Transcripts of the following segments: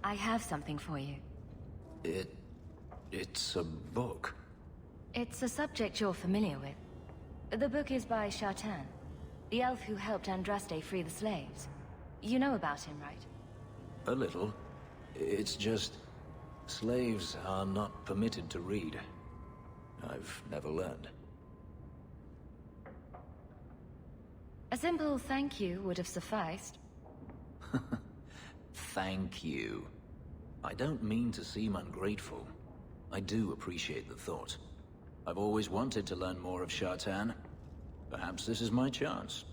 I have something for you. It's a book. It's a subject you're familiar with. The book is by Shartan, the elf who helped Andraste free the slaves. You know about him, right? A little. It's just... slaves are not permitted to read. I've never learned. A simple thank you would have sufficed. Thank you. I don't mean to seem ungrateful. I do appreciate the thought. I've always wanted to learn more of Shartan. Perhaps this is my chance.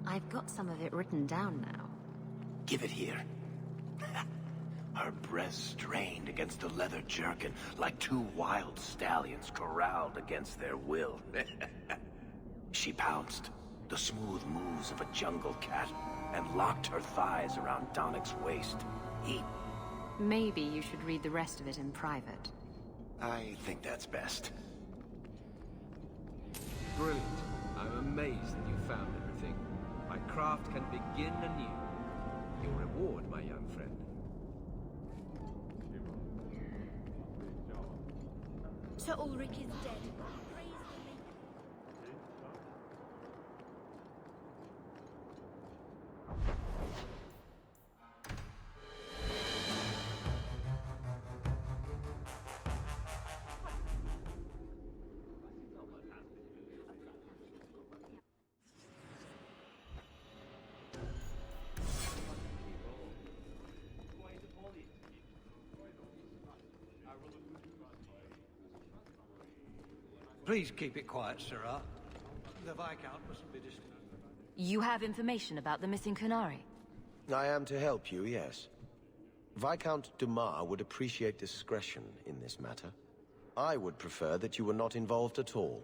I've got some of it written down now. Give it here. Her breast strained against the leather jerkin like two wild stallions corralled against their will. She pounced, the smooth moves of a jungle cat, and locked her thighs around Donnick's waist. Maybe you should read the rest of it in private. I think that's best. Brilliant. I'm amazed that you found everything. My craft can begin anew. Your reward, my young friend. Sir Ulrich is dead. Please keep it quiet, Sirrah. The Viscount mustn't be disturbed. You have information about the missing Kunari? I am to help you, yes. Viscount Dumas would appreciate discretion in this matter. I would prefer that you were not involved at all,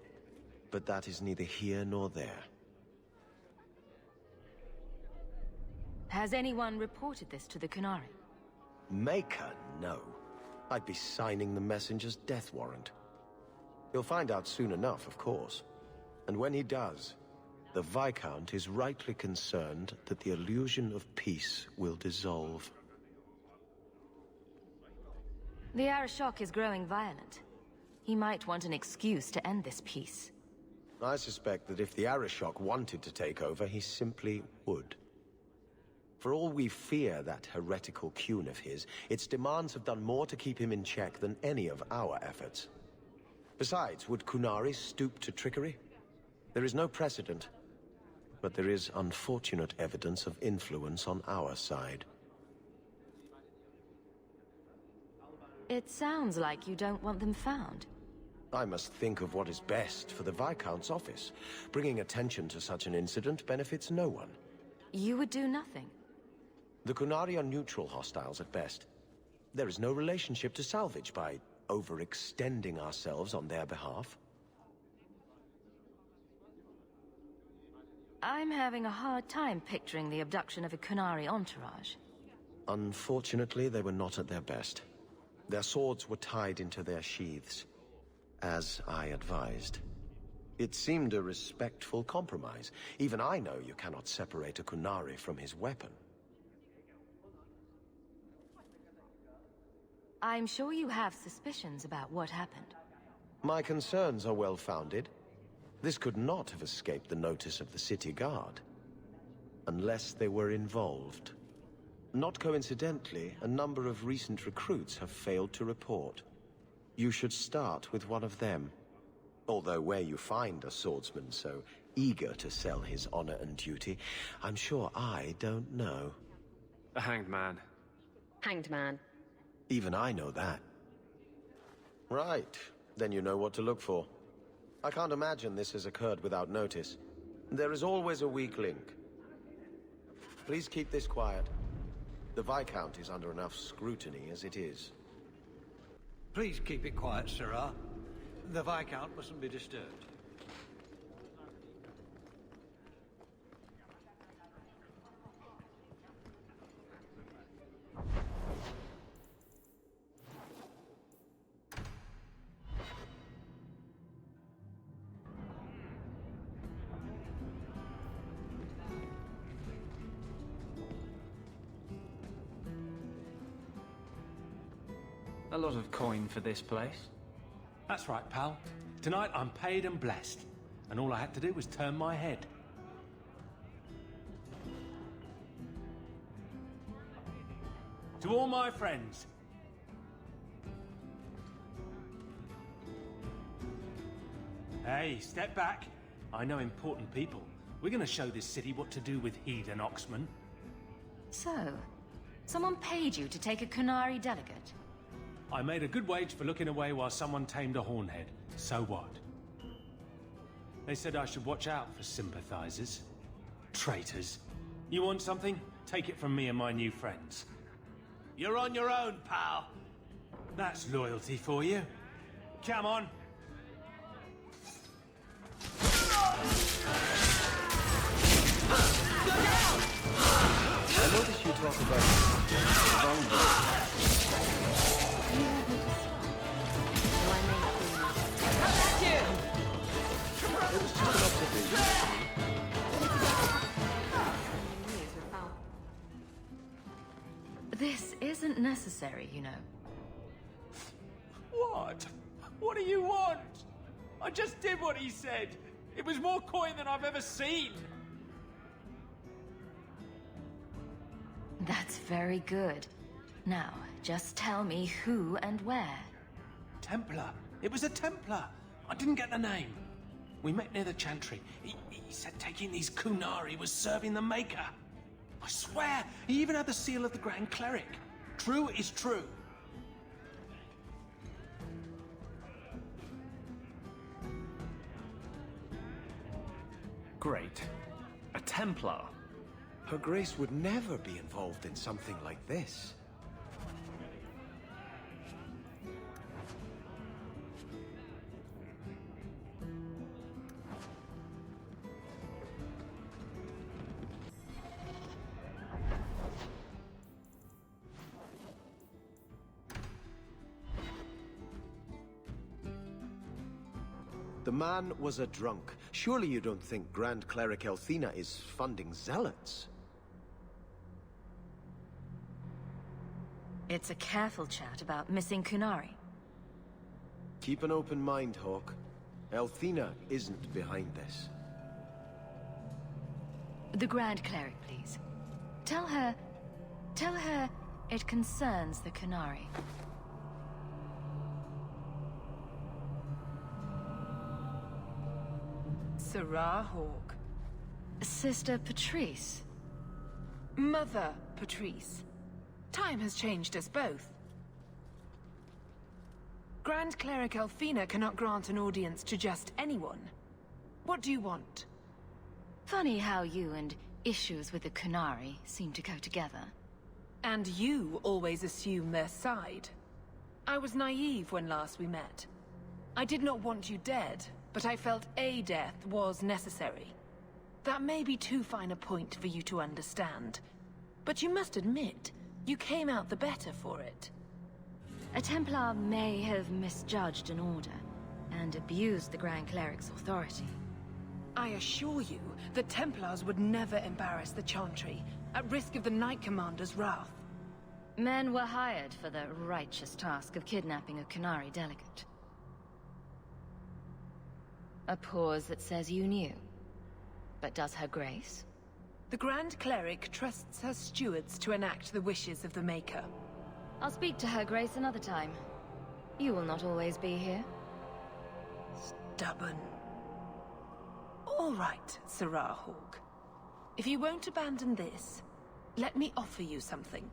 but that is neither here nor there. Has anyone reported this to the Kunari? Maker, no. I'd be signing the messenger's death warrant. He'll find out soon enough, of course. And when he does, the Viscount is rightly concerned that the illusion of peace will dissolve. The Arishok is growing violent. He might want an excuse to end this peace. I suspect that if the Arishok wanted to take over, he simply would. For all we fear that heretical Qun of his, its demands have done more to keep him in check than any of our efforts. Besides, would Kunari stoop to trickery? There is no precedent, but there is unfortunate evidence of influence on our side. It sounds like you don't want them found. I must think of what is best for the Viscount's office. Bringing attention to such an incident benefits no one. You would do nothing. The Kunari are neutral hostiles at best. There is no relationship to salvage by overextending ourselves on their behalf. I'm having a hard time picturing the abduction of a Kunari entourage. Unfortunately, they were not at their best. Their swords were tied into their sheaths, as I advised. It seemed a respectful compromise. Even I know you cannot separate a Kunari from his weapon. I'm sure you have suspicions about what happened. My concerns are well-founded. This could not have escaped the notice of the city guard. Unless they were involved. Not coincidentally, a number of recent recruits have failed to report. You should start with one of them. Although where you find a swordsman so eager to sell his honor and duty, I'm sure I don't know. A hanged man. Hanged man. Even I know that. Right. Then you know what to look for. I can't imagine this has occurred without notice. There is always a weak link. Please keep this quiet. The Viscount is under enough scrutiny as it is. Please keep it quiet, Sirrah. The Viscount mustn't be disturbed. A lot of coin for this place. That's right, pal. Tonight I'm paid and blessed, and all I had to do was turn my head. To all my friends. Hey, step back. I know important people. We're gonna show this city what to do with Heed and Oxman. So, someone paid you to take a Kunari delegate? I made a good wage for looking away while someone tamed a hornhead. So what? They said I should watch out for sympathizers. Traitors. You want something? Take it from me and my new friends. You're on your own, pal. That's loyalty for you. Come on. I noticed you talk about wrongdoing. It was just an observation. This isn't necessary, you know. What? What do you want? I just did what he said. It was more coin than I've ever seen. That's very good. Now, just tell me who and where. Templar. It was a Templar. I didn't get the name. We met near the Chantry. He said taking these Kunari was serving the Maker. I swear, he even had the seal of the Grand Cleric. True is true. Great. A Templar. Her Grace would never be involved in something like this. The man was a drunk. Surely you don't think Grand Cleric Elthina is funding zealots? It's a careful chat about missing Kunari. Keep an open mind, Hawke. Elthina isn't behind this. The Grand Cleric, please. Tell her it concerns the Kunari. Sirrah Hawke. Sister Patrice. Mother Patrice. Time has changed us both. Grand Cleric Elthina cannot grant an audience to just anyone. What do you want? Funny how you and issues with the Kunari seem to go together. And you always assume their side. I was naive when last we met. I did not want you dead, but I felt a death was necessary. That may be too fine a point for you to understand. But you must admit, you came out the better for it. A Templar may have misjudged an order, and abused the Grand Cleric's authority. I assure you, the Templars would never embarrass the Chantry, at risk of the Knight Commander's wrath. Men were hired for the righteous task of kidnapping a Kunari delegate. A pause that says you knew. But does her Grace? The Grand Cleric trusts her stewards to enact the wishes of the Maker. I'll speak to her Grace another time. You will not always be here. Stubborn. All right, Sirrah Hawke. If you won't abandon this, let me offer you something.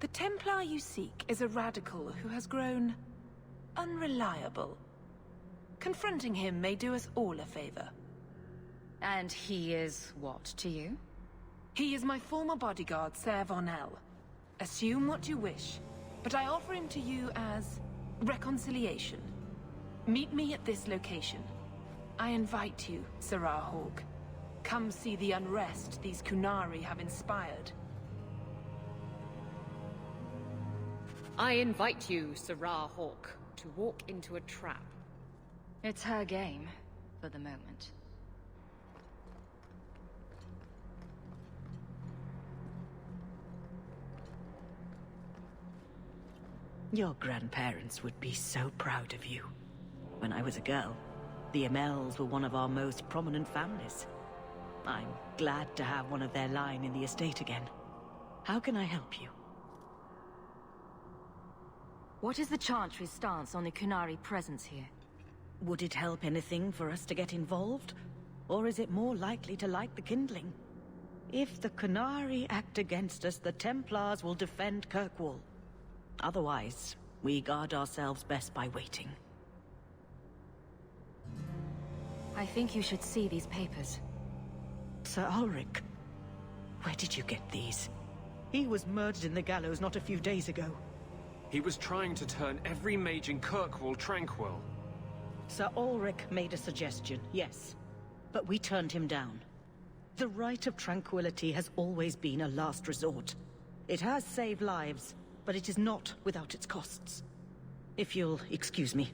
The Templar you seek is a radical who has grown unreliable. Confronting him may do us all a favor. And he is what to you? He is my former bodyguard, Ser Von L. Assume what you wish, but I offer him to you as reconciliation. Meet me at this location. I invite you, Sirrah Hawke. Come see the unrest these Kunari have inspired. I invite you, Sirrah Hawke, to walk into a trap. It's her game, for the moment. Your grandparents would be so proud of you. When I was a girl, the Amels were one of our most prominent families. I'm glad to have one of their line in the estate again. How can I help you? What is the Chantry's stance on the Kunari presence here? Would it help anything for us to get involved? Or is it more likely to light the kindling? If the Kunari act against us, the Templars will defend Kirkwall. Otherwise, we guard ourselves best by waiting. I think you should see these papers. Sir Ulrich, where did you get these? He was murdered in the gallows not a few days ago. He was trying to turn every mage in Kirkwall tranquil. Sir Ulrich made a suggestion, yes. But we turned him down. The right of tranquility has always been a last resort. It has saved lives, but it is not without its costs. If you'll excuse me.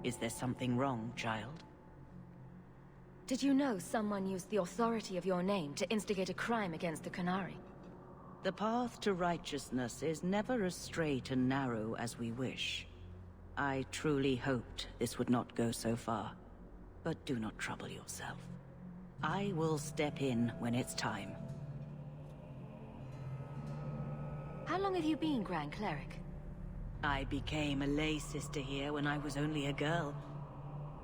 Is there something wrong, child? Did you know someone used the authority of your name to instigate a crime against the Kunari? The path to righteousness is never as straight and narrow as we wish. I truly hoped this would not go so far, but do not trouble yourself. I will step in when it's time. How long have you been Grand Cleric? I became a lay sister here when I was only a girl.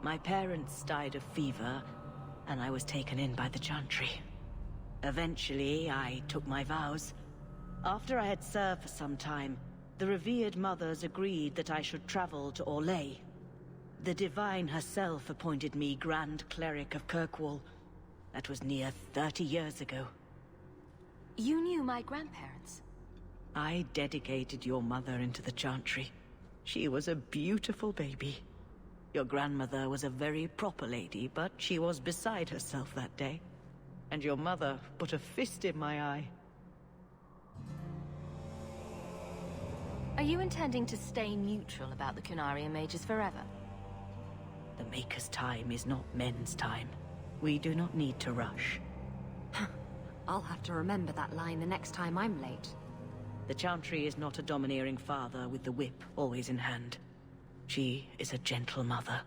My parents died of fever, and I was taken in by the Chantry. Eventually, I took my vows. After I had served for some time, the revered mothers agreed that I should travel to Orlais. The Divine herself appointed me Grand Cleric of Kirkwall. That was near 30 years ago. You knew my grandparents? I dedicated your mother into the Chantry. She was a beautiful baby. Your grandmother was a very proper lady, but she was beside herself that day. And your mother put a fist in my eye. Are you intending to stay neutral about the Kunari and mages forever? The Maker's time is not men's time. We do not need to rush. I'll have to remember that line the next time I'm late. The Chantry is not a domineering father with the whip always in hand. She is a gentle mother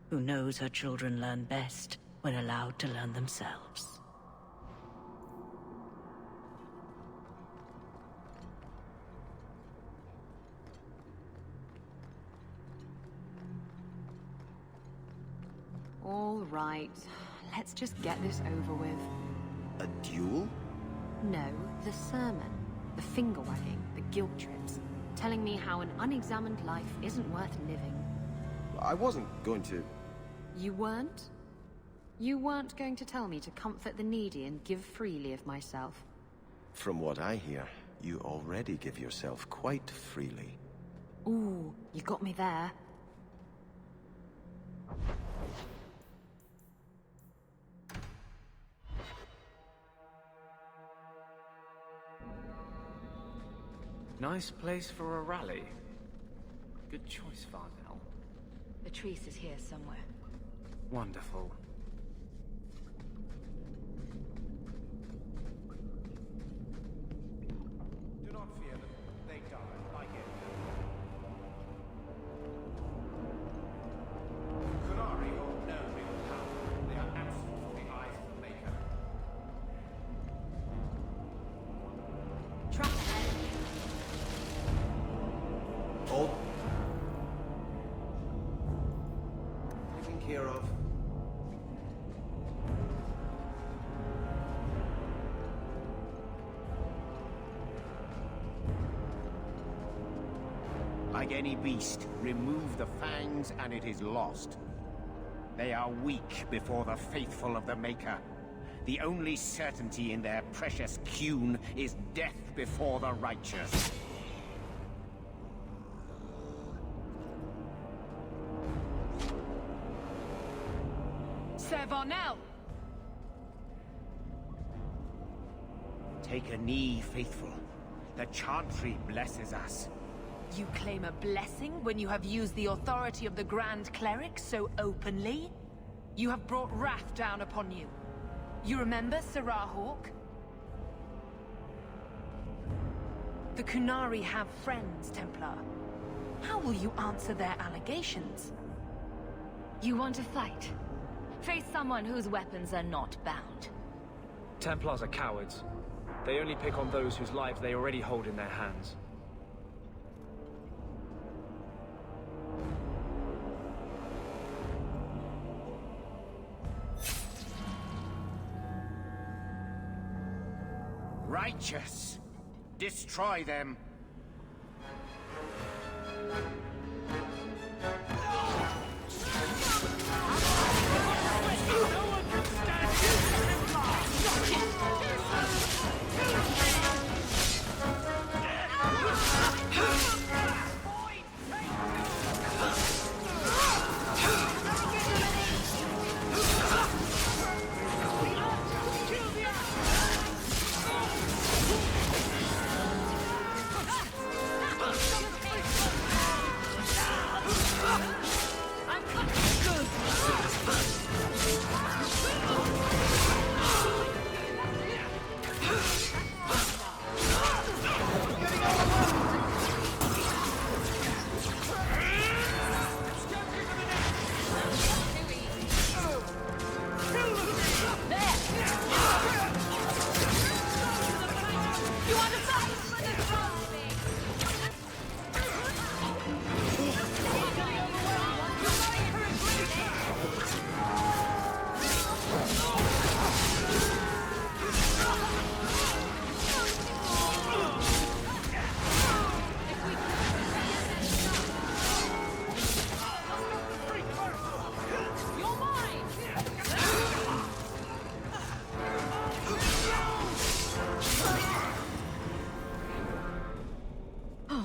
who knows her children learn best when allowed to learn themselves. All right, let's just get this over with. A duel? No, the sermon. The finger-wagging, the guilt trips. Telling me how an unexamined life isn't worth living. I wasn't going to... You weren't? You weren't going to tell me to comfort the needy and give freely of myself? From what I hear, you already give yourself quite freely. Ooh, you got me there. Nice place for a rally. Good choice, Varnell. Patrice is here somewhere. Wonderful. Do not fear them. They die like it. Kunari hold no real power. They are absent from the eyes of the Maker. Trap ahead. Hold. Taken care of. like any beast. Remove the fangs and it is lost. They are weak before the faithful of the Maker. The only certainty in their precious Qun is death before the righteous. Sir Varnell! Take a knee, faithful. The Chantry blesses us. You claim a blessing when you have used the authority of the Grand Cleric so openly? You have brought wrath down upon you. You remember Sirrah Hawke? The Qunari have friends, Templar. How will you answer their allegations? You want to fight? Face someone whose weapons are not bound. Templars are cowards. They only pick on those whose lives they already hold in their hands. Righteous! Destroy them!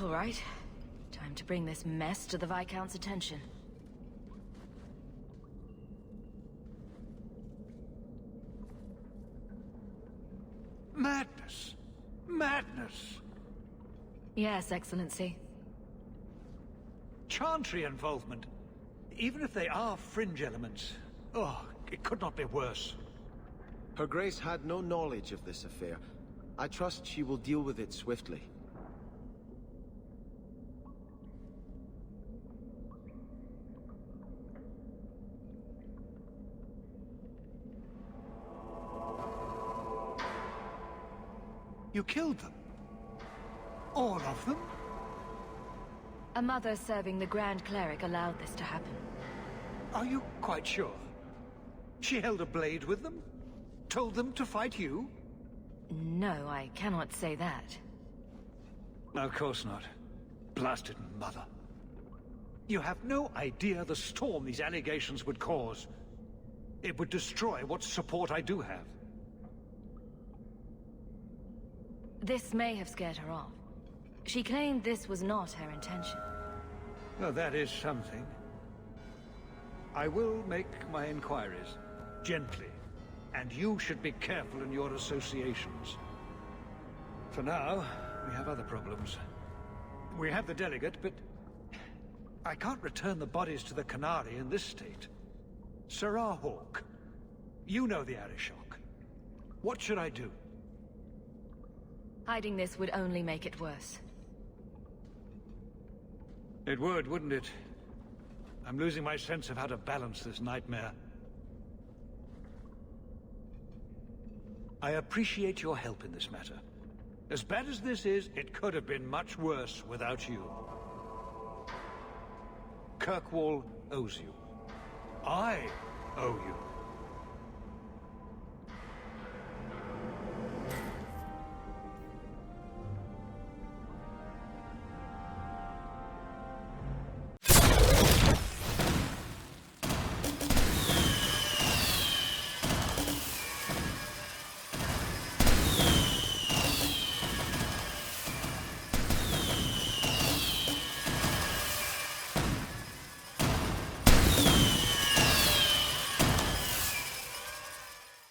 All right. Time to bring this mess to the Viscount's attention. Madness! Madness! Yes, Excellency. Chantry involvement. Even if they are fringe elements. Oh, it could not be worse. Her Grace had no knowledge of this affair. I trust she will deal with it swiftly. You killed them? All of them? A mother serving the Grand Cleric allowed this to happen. Are you quite sure? She held a blade with them? Told them to fight you? No, I cannot say that. Of course not. Blasted mother. You have no idea the storm these allegations would cause. It would destroy what support I do have. This may have scared her off. She claimed this was not her intention. Well, that is something. I will make my inquiries. Gently. And you should be careful in your associations. For now, we have other problems. We have the delegate, but I can't return the bodies to the Qunari in this state. Sirrah Hawke, you know the Arishok. What should I do? Hiding this would only make it worse. It would, wouldn't it? I'm losing my sense of how to balance this nightmare. I appreciate your help in this matter. As bad as this is, it could have been much worse without you. Kirkwall owes you. I owe you.